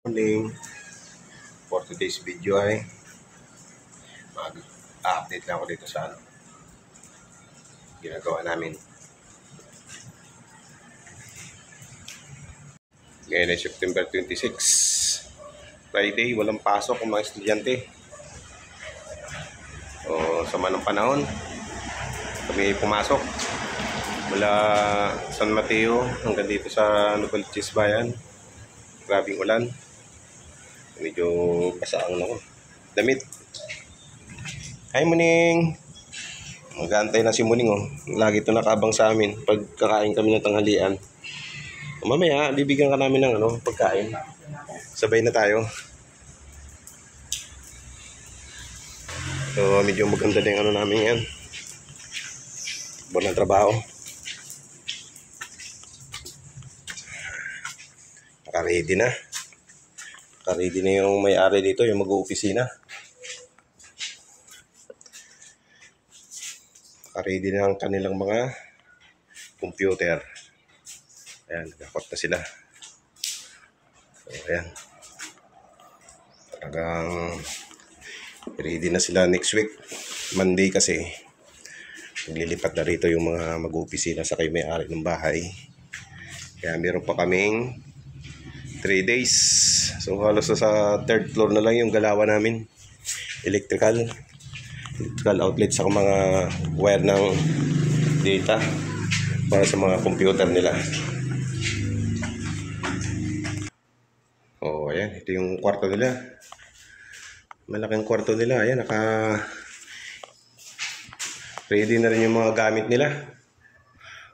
Morning. For today's video ay mag-update lang ako dito sa ginagawa namin. Ngayon ay September 26, Friday, walang pasok ang mga estudyante. Sama ng panahon, kami pumasok mula San Mateo hanggang dito sa Novaliches Bayan. Grabing ulan. Medyo basa ang damit. Hi Muning! Mag-aantay na si Muning Lagi ito nakaabang sa amin pag kakain kami ng tanghalian. Mamaya, bibigyan ka namin ng pagkain. Sabay na tayo. So, medyo maganda na yung namin yan. Buwan ng trabaho. Naka-ready na. Naka-ready na yung may-ari dito, yung mag-uopisina. Naka-ready na ang kanilang mga computer. Ayan, nagkakot na sila. So, ayan. Talagang ready na sila next week. Monday kasi. Naglilipat na rito yung mga mag-uopisina sa kay may-ari ng bahay. Kaya meron pa kaming 3 days. So halos sa 3rd floor na lang yung galawan namin. Electrical outlet sa mga wire ng data para sa mga computer nila. Ayan, ito yung kwarto nila. Malaking kwarto nila. Ayan, ready na rin yung mga gamit nila.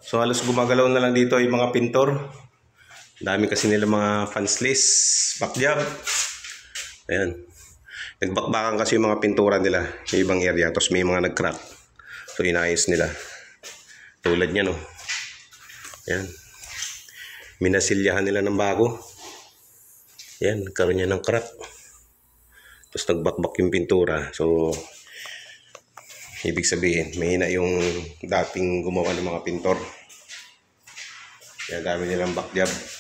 So halos gumagalaw na lang dito yung mga pintor. Dami kasi nila mga fanslis, backjob. Ayan. Nagbakbakan kasi yung mga pintura nila sa ibang area. Tapos may mga nag-crack. So inayos nila. Tulad niya Ayan. Minasilyahan nila ng bago. Ayan, nagkaroon niya ng crack. Tapos nagbakbak yung pintura. So ibig sabihin, mahina yung dating gumawa ng mga pintor. Kaya dami nilang backjob.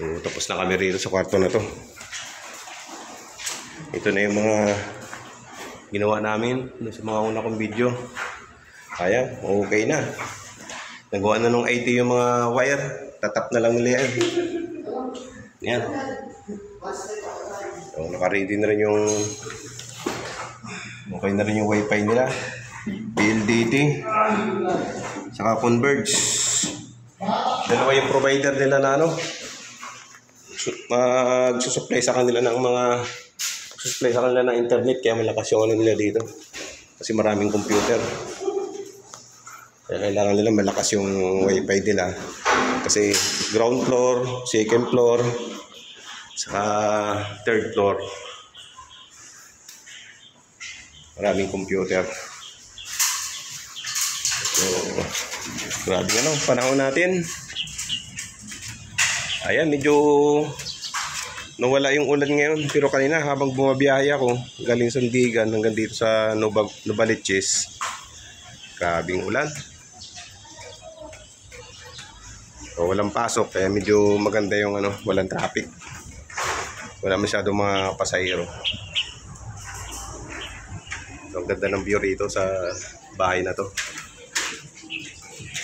So tapos na kami rito sa kwarto na to. Ito na yung mga ginawa namin sa mga una kong video. Ayan, okay na. Nagawa na nung IT yung mga wire. Tatap na lang nila yan. Yan. So naka-ready na rin yung okay na rin yung wifi nila. PLDT saka Converge. Dalawa yung provider nila na magsusupply sa kanila ng internet, kaya malakas yung nila dito kasi maraming computer, kaya kailangan nila malakas yung wifi nila kasi ground floor, second floor saka 3rd floor maraming computer. So grabe panahon natin. Ayan, medyo nawala yung ulan ngayon. Pero kanina habang bumabiyahe ako galing Sundigan hanggang dito sa Novaliches, grabing ulan. So, walang pasok kaya medyo maganda yung walang traffic. Wala masyadong mga pasahero. So, ang ganda ng view rito sa bahay na to.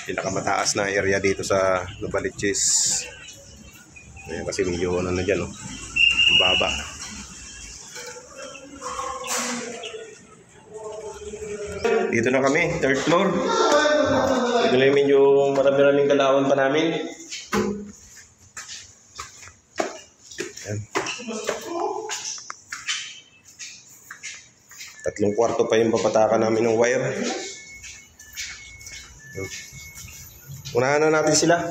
Pinakamataas na area dito sa Novaliches. Ayan, kasi medyo na dyan ang baba. Dito na kami, 3rd floor. Dito na yung medyo marami-raming galawan pa namin. Ayan. 3 kwarto pa yung papatakan namin ng wire. Unahan na natin sila.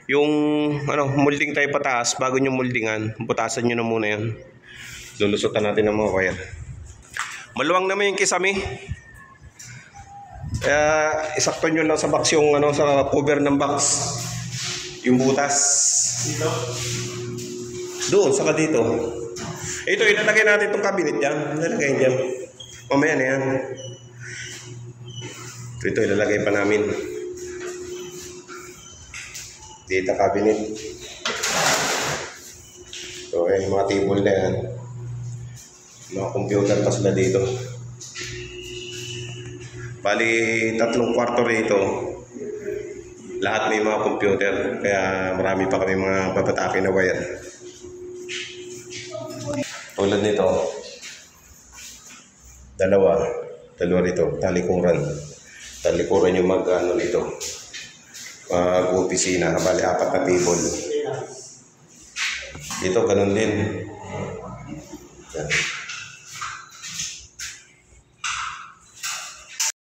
Yung molding tayo pataas, bago nyo moldingan, butasan nyo na muna yan. Lulusutan natin ng mga wire. Maluwang naman yung kisame. Kaya isakto nyo lang sa box yung sa cover ng box. Yung butas. Doon, saka dito. Ito, ilalagay natin itong cabinet dyan. Ilalagay dyan. Mamaya na yan. Ito, ilalagay pa namin. Data cabinet. So, yung mga table na yan. Mga computer pa sila dito. Bali, 3 kwarto rito. Lahat may mga computer. Kaya marami pa kami mga papatake na wire. Tulad nito. Dalawa rito. Talikuran yung mag-ano nito. Mag-opisina. Bali, 4 na table. Dito, ganun din. Yan.